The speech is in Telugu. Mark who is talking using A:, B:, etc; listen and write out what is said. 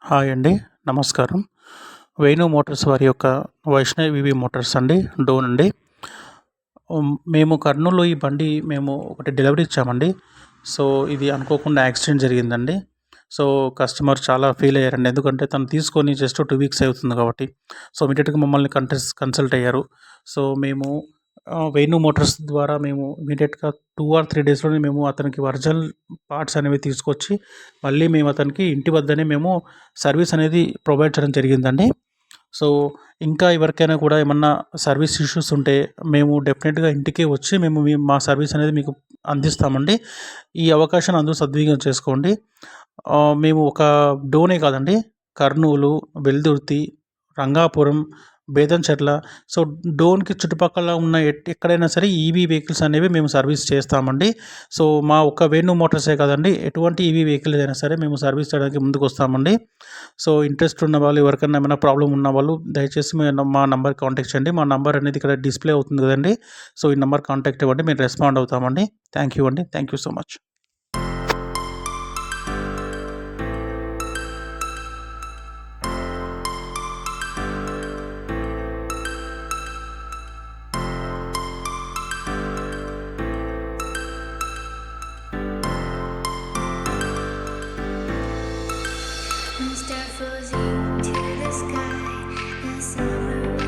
A: హాయ్ అండి. నమస్కారం. వేణు మోటార్స్ వారి యొక్క వైష్ణవి వివి మోటార్స్ అండి. డోన్ అండి. మేము కర్నూలులో ఈ బండి మేము ఒకటి డెలివరీ ఇచ్చామండి. సో, ఇది అనుకోకుండా యాక్సిడెంట్ జరిగిందండి. సో, కస్టమర్ చాలా ఫీల్ అయ్యారండి. ఎందుకంటే తను తీసుకొని జస్ట్ 2 వీక్స్ అవుతుంది కాబట్టి. సో, ఇమ్మీడియేట్‌గా మమ్మల్ని కన్సల్ట్ అయ్యారు. సో, మేము వేణు మోటార్స్ ద్వారా మేము ఇమ్మీడియేట్‌గా 2 ఆర్ 3 డేస్‌లోనే మేము అతనికి ఒరిజినల్ పార్ట్స్ అనేవి తీసుకొచ్చి మళ్ళీ మేము అతనికి ఇంటి వద్దనే మేము సర్వీస్ అనేది ప్రొవైడ్ చేయడం జరిగిందండి. సో, ఇంకా ఎవరికైనా కూడా ఏమన్నా సర్వీస్ ఇష్యూస్ ఉంటే మేము డెఫినెట్‌గా ఇంటికే వచ్చి మా సర్వీస్ అనేది మీకు అందిస్తామండి. ఈ అవకాశాన్ని అందరూ సద్వినియోగం చేసుకోండి. మేము ఒక డోనే కాదండి, కర్నూలు, వెల్దుర్తి, రంగాపురం, బేతంచెర్ల, సో, డోన్‌కి చుట్టుపక్కల ఉన్న ఎక్కడైనా సరే ఈవీ వెహికల్స్ అనేవి మేము సర్వీస్ చేస్తామండి. సో, మా ఒక్క వేణు మోటార్సే కాదండి, ఎటువంటి ఈవీ వెహికల్ అయినా సరే మేము సర్వీస్ చేయడానికి ముందుకొస్తామండి. సో, ఇంట్రెస్ట్ ఉన్న వాళ్ళు, ఎవరికైనా ఏమైనా ప్రాబ్లమ్ ఉన్న వాళ్ళు దయచేసి మా నంబర్‌కి కాంటాక్ట్ చేయండి. మా నంబర్ అనేది ఇక్కడ డిస్‌ప్లే అవుతుంది కదండీ! సో, ఈ నంబర్‌కి కాంటాక్ట్ అవ్వండి. మేము రెస్పాండ్ అవుతామండి. థ్యాంక్ యూ అండి. Thank you so much.
B: Stars floating to the sky, the summer